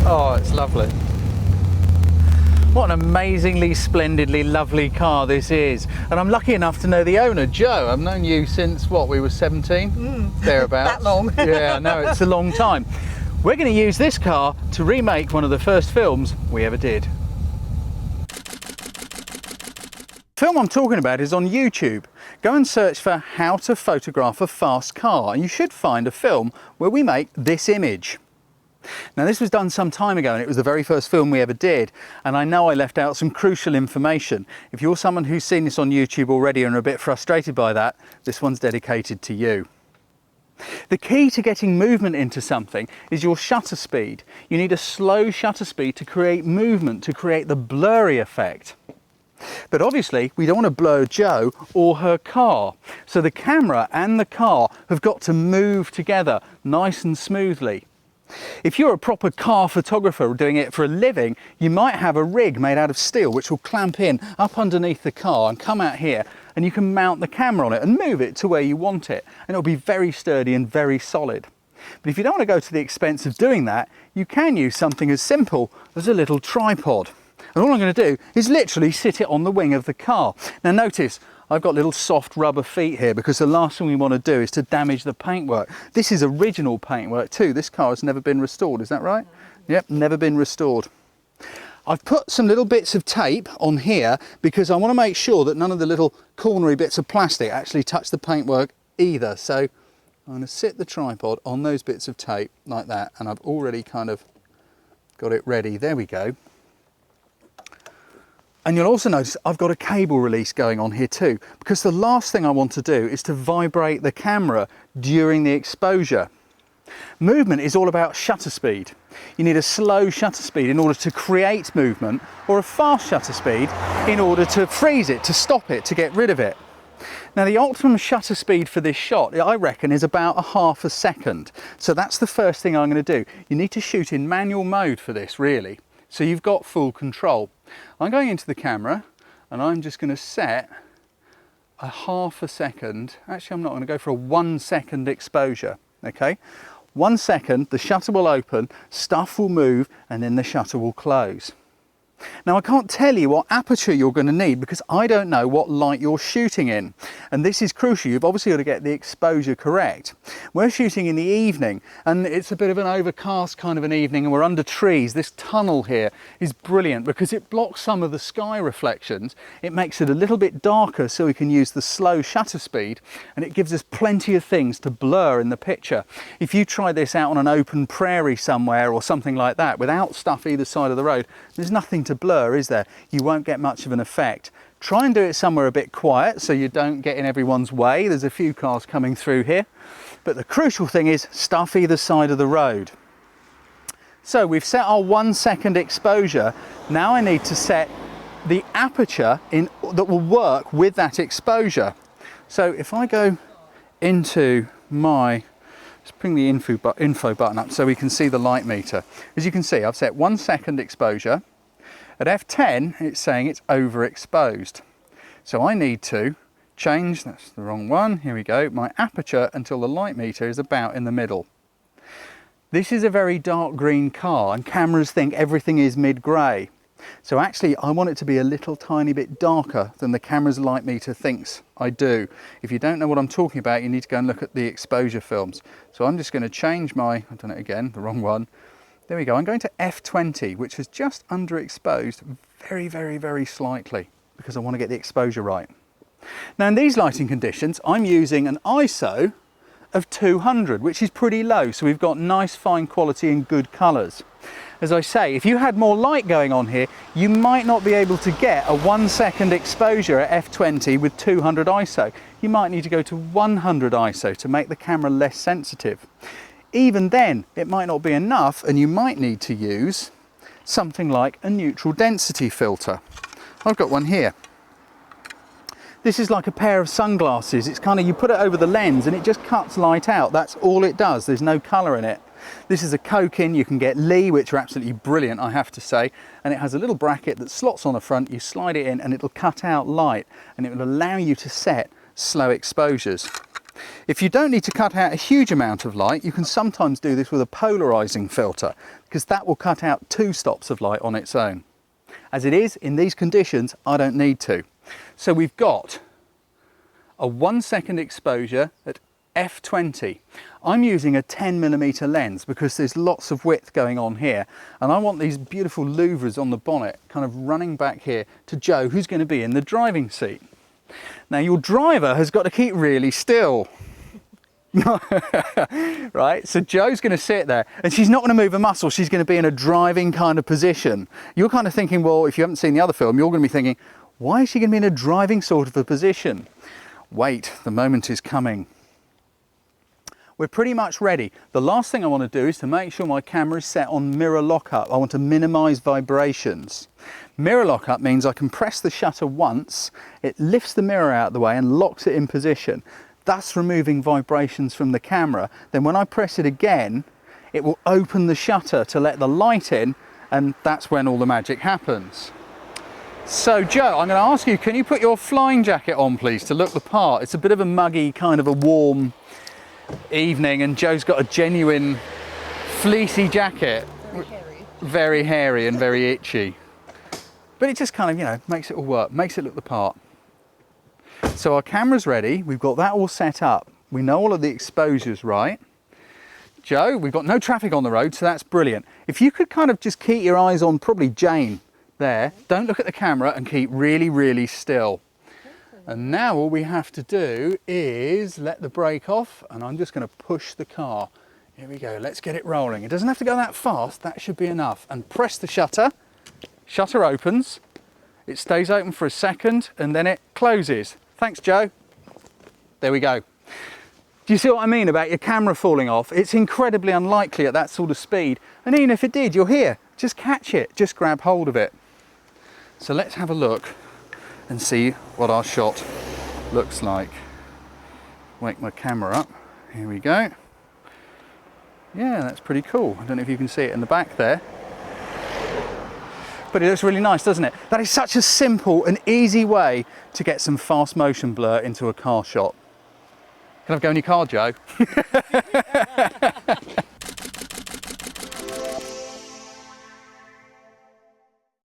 Oh, it's lovely. What an amazingly, splendidly lovely car this is. And I'm lucky enough to know the owner, Joe. I've known you since, what, we were 17? Thereabouts. That long. Yeah, I know, it's a long time. We're going to use this car to remake one of the first films we ever did. The film I'm talking about is on YouTube. Go and search for how to photograph a fast car and you should find a film where we make this image. Now this was done some time ago and it was the very first film we ever did, and I know I left out some crucial information. If you're someone who's seen this on YouTube already and are a bit frustrated by that, this one's dedicated to you. The key to getting movement into something is your shutter speed. You need a slow shutter speed to create movement, to create the blurry effect. But obviously we don't want to blur Jo or her car, so the camera and the car have got to move together nice and smoothly. If you're a proper car photographer doing it for a living, you might have a rig made out of steel which will clamp in up underneath the car and come out here, and you can mount the camera on it and move it to where you want it, and it'll be very sturdy and very solid. But if you don't want to go to the expense of doing that, you can use something as simple as a little tripod. And all I'm going to do is literally sit it on the wing of the car. Now notice, I've got little soft rubber feet here because the last thing we want to do is to damage the paintwork. This is original paintwork too. This car has never been restored, is that right? Yep, never been restored. I've put some little bits of tape on here because I want to make sure that none of the little cornery bits of plastic actually touch the paintwork either. So I'm going to sit the tripod on those bits of tape like that, and I've already kind of got it ready. There we go. And you'll also notice I've got a cable release going on here too, because the last thing I want to do is to vibrate the camera during the exposure. Movement is all about shutter speed. You need a slow shutter speed in order to create movement, or a fast shutter speed in order to freeze it, to stop it, to get rid of it. Now the optimum shutter speed for this shot, I reckon, is about ½ a second. So that's the first thing I'm going to do. You need to shoot in manual mode for this, really, so you've got full control. I'm going into the camera and I'm just going to set a ½ a second. Actually, I'm not going to go for a 1 second exposure. Okay, 1 second, the shutter will open, stuff will move, and then the shutter will close. Now I can't tell you what aperture you're going to need because I don't know what light you're shooting in, and this is crucial. You've obviously got to get the exposure correct. We're shooting in the evening and it's a bit of an overcast kind of an evening and we're under trees. This tunnel here is brilliant because it blocks some of the sky reflections. It makes it a little bit darker so we can use the slow shutter speed, and it gives us plenty of things to blur in the picture. If you try this out on an open prairie somewhere or something like that without stuff either side of the road, there's nothing to blur, is there? You won't get much of an effect. Try and do it somewhere a bit quiet so you don't get in everyone's way. There's a few cars coming through here, but the crucial thing is stuff either side of the road. So we've set our 1 second exposure. Now I need to set the aperture in that will work with that exposure. So if I go into my, let's bring the info button up so we can see the light meter. As you can see, I've set 1 second exposure. At f10, it's saying it's overexposed. So I need to change, that's the wrong one, here we go, my aperture until the light meter is about in the middle. This is a very dark green car and cameras think everything is mid-grey. So actually I want it to be a little tiny bit darker than the camera's light meter thinks I do. If you don't know what I'm talking about, you need to go and look at the exposure films. So I'm just going to change my, I've done it again, the wrong one. There we go, I'm going to f20, which is just underexposed very, very, very slightly because I want to get the exposure right. Now in these lighting conditions, I'm using an ISO of 200, which is pretty low, so we've got nice fine quality and good colours. As I say, if you had more light going on here, you might not be able to get a 1 second exposure at f20 with 200 ISO. You might need to go to 100 ISO to make the camera less sensitive. Even then, it might not be enough, and you might need to use something like a neutral density filter. I've got one here. This is like a pair of sunglasses. It's kind of, you put it over the lens and it just cuts light out. That's all it does. There's no colour in it. This is a Coke-in. You can get Lee, which are absolutely brilliant, I have to say. And it has a little bracket that slots on the front. You slide it in and it'll cut out light, and it will allow you to set slow exposures. If you don't need to cut out a huge amount of light, you can sometimes do this with a polarizing filter, because that will cut out 2 stops of light on its own. As it is, in these conditions, I don't need to. So we've got a 1 second exposure at f20. I'm using a 10mm lens because there's lots of width going on here, and I want these beautiful louvres on the bonnet kind of running back here to Joe, who's going to be in the driving seat. Now your driver has got to keep really still. Right, so Joe's going to sit there and she's not going to move a muscle. She's going to be in a driving kind of position. You're kind of thinking, well, if you haven't seen the other film, you're going to be thinking, why is she going to be in a driving sort of a position? Wait, the moment is coming. We're pretty much ready. The last thing I want to do is to make sure my camera is set on mirror lockup. I want to minimize vibrations. Mirror lockup means I can press the shutter once, it lifts the mirror out of the way and locks it in position, thus removing vibrations from the camera. Then when I press it again, it will open the shutter to let the light in, and that's when all the magic happens. So Joe, I'm going to ask you, can you put your flying jacket on please to look the part? It's a bit of a muggy, kind of a warm evening, and Joe's got a genuine fleecy jacket. Very hairy and very itchy. But it just kind of, you know, makes it all work, makes it look the part. So our camera's ready, we've got that all set up. We know all of the exposures right. Joe, we've got no traffic on the road, so that's brilliant. If you could kind of just keep your eyes on probably Jane there, don't look at the camera and keep really, really still. And now all we have to do is let the brake off, and I'm just going to push the car. Here we go, let's get it rolling. It doesn't have to go that fast, that should be enough. And press the shutter, shutter opens, it stays open for a second, and then it closes. Thanks, Joe. There we go. Do you see what I mean about your camera falling off? It's incredibly unlikely at that sort of speed. And even if it did, you're here. Just catch it, just grab hold of it. So let's have a look and see what our shot looks like. Wake my camera up. Here we go. Yeah, that's pretty cool. I don't know if you can see it in the back there. But it looks really nice, doesn't it? That is such a simple and easy way to get some fast motion blur into a car shot. Can I go in your car, Joe?